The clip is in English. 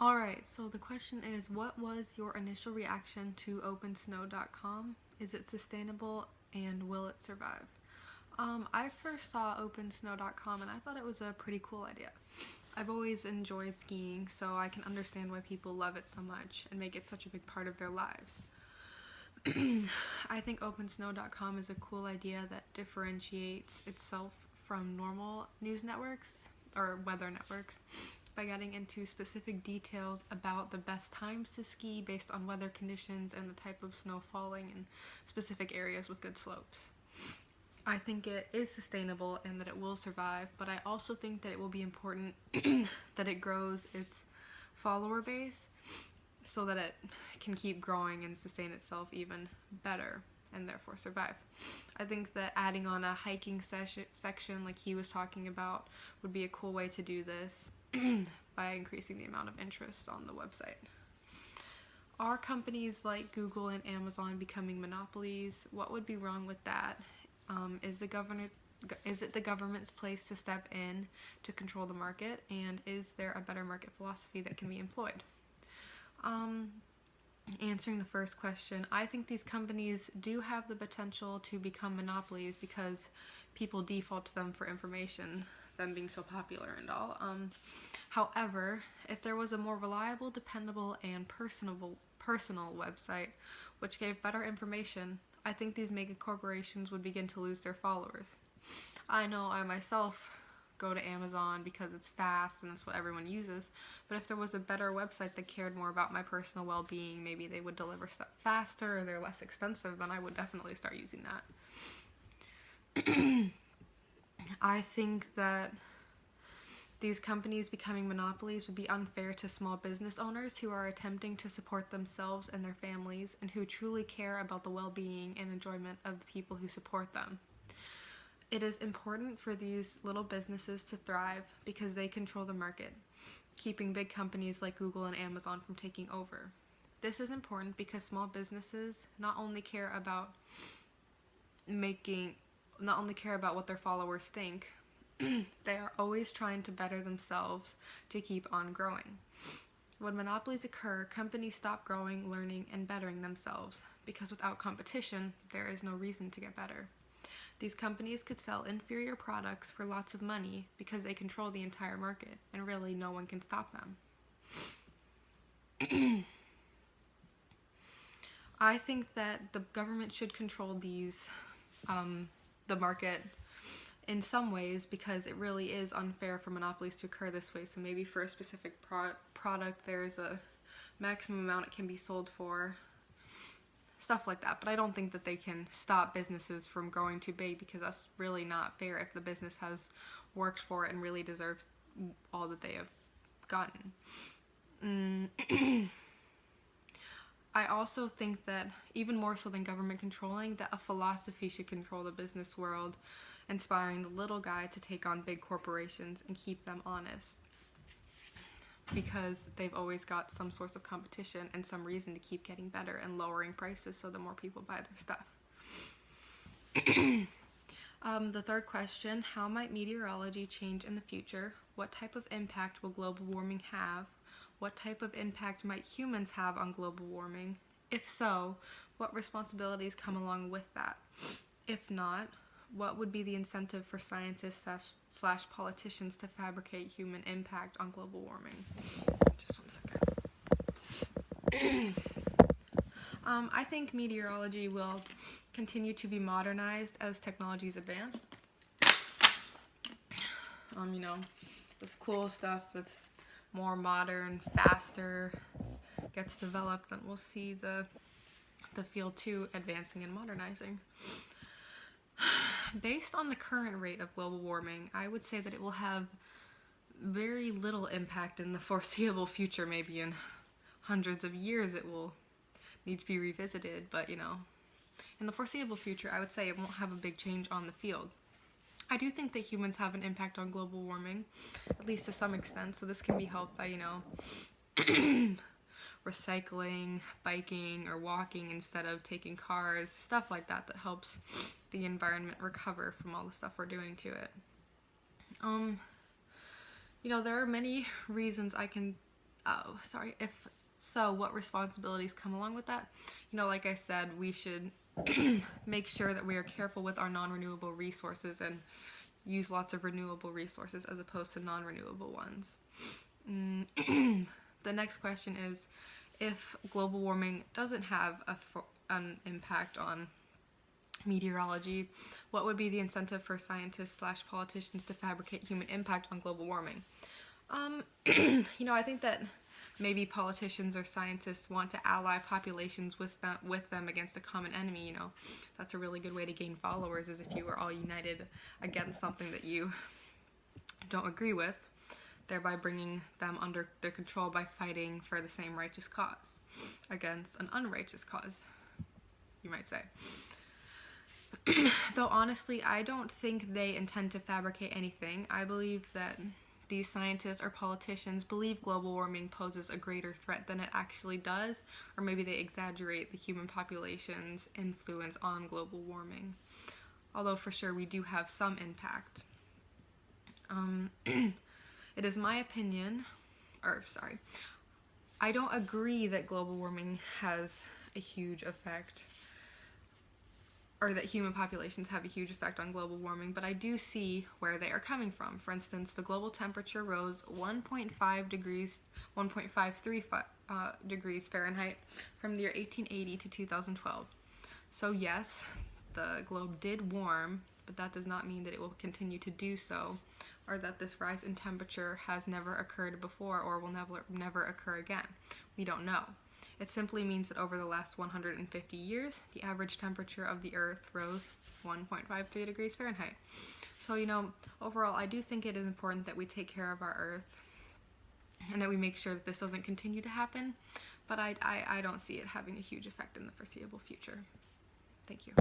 Alright, so the question is, what was your initial reaction to OpenSnow.com? Is it sustainable and will it survive? I first saw OpenSnow.com and I thought it was a pretty cool idea. I've always enjoyed skiing, so I can understand why people love it so much and make it such a big part of their lives. I think OpenSnow.com is a cool idea that differentiates itself from normal news networks or weather networks by getting into specific details about the best times to ski based on weather conditions and the type of snow falling in specific areas with good slopes. I think it is sustainable and that it will survive, but I also think that it will be important that it grows its follower base so that it can keep growing and sustain itself even better and therefore survive. I think that adding on a hiking section like he was talking about would be a cool way to do this by increasing the amount of interest on the website. Are companies like Google and Amazon becoming monopolies? What would be wrong with that? Is it the government's place to step in to control the market? And is there a better market philosophy that can be employed? Answering the first question, I think these companies do have the potential to become monopolies because people default to them for information, them being so popular and all. However, if there was a more reliable, dependable, and personal website which gave better information, I think these mega corporations would begin to lose their followers. I know I myself go to Amazon because it's fast and that's what everyone uses, but if there was a better website that cared more about my personal well-being, maybe they would deliver stuff faster or they're less expensive, then I would definitely start using that. I think that these companies becoming monopolies would be unfair to small business owners who are attempting to support themselves and their families and who truly care about the well-being and enjoyment of the people who support them. It is important for these little businesses to thrive because they control the market, keeping big companies like Google and Amazon from taking over. This is important because small businesses not only care about what their followers think, they are always trying to better themselves to keep on growing. When monopolies occur, companies stop growing, learning, and bettering themselves because without competition, there is no reason to get better. These companies could sell inferior products for lots of money because they control the entire market, and really no one can stop them. I think that the government should control the market in some ways because it really is unfair for monopolies to occur this way. So maybe for a specific product there's a maximum amount it can be sold for, stuff like that. But I don't think that they can stop businesses from growing too big because that's really not fair if the business has worked for it and really deserves all that they have gotten. I also think that even more so than government controlling, that a philosophy should control the business world, inspiring the little guy to take on big corporations and keep them honest because they've always got some source of competition and some reason to keep getting better and lowering prices so the more people buy their stuff. The third question, how might meteorology change in the future? What type of impact will global warming have? What type of impact might humans have on global warming? If so, what responsibilities come along with that? If not, what would be the incentive for scientists / politicians to fabricate human impact on global warming? Just 1 second. I think meteorology will continue to be modernized as technologies advance. This cool stuff that's more modern, faster, gets developed, then we'll see the field too advancing and modernizing. Based on the current rate of global warming, I would say that it will have very little impact in the foreseeable future. Maybe in hundreds of years it will need to be revisited, but in the foreseeable future, I would say it won't have a big change on the field. I do think that humans have an impact on global warming, at least to some extent, so this can be helped by, recycling, biking, or walking instead of taking cars, stuff like that helps the environment recover from all the stuff we're doing to it. There are many reasons Oh, sorry. If so, what responsibilities come along with that? Like I said, we should make sure that we are careful with our non-renewable resources and use lots of renewable resources as opposed to non-renewable ones. The next question is, if global warming doesn't have an impact on meteorology, what would be the incentive for scientists/politicians to fabricate human impact on global warming? I think that maybe politicians or scientists want to ally populations with them against a common enemy. That's a really good way to gain followers, is if you are all united against something that you don't agree with, thereby bringing them under their control by fighting for the same righteous cause against an unrighteous cause, you might say. Though honestly, I don't think they intend to fabricate anything. I believe that these scientists or politicians believe global warming poses a greater threat than it actually does, or maybe they exaggerate the human population's influence on global warming. Although for sure we do have some impact. It is my opinion, I don't agree that global warming has a huge effect, or that human populations have a huge effect on global warming, but I do see where they are coming from. For instance, the global temperature rose 1.53 degrees Fahrenheit from the year 1880 to 2012. So yes, the globe did warm, but that does not mean that it will continue to do so, or that this rise in temperature has never occurred before or will never occur again. We don't know. It simply means that over the last 150 years, the average temperature of the Earth rose 1.53 degrees Fahrenheit. So, overall, I do think it is important that we take care of our Earth and that we make sure that this doesn't continue to happen, but I don't see it having a huge effect in the foreseeable future. Thank you.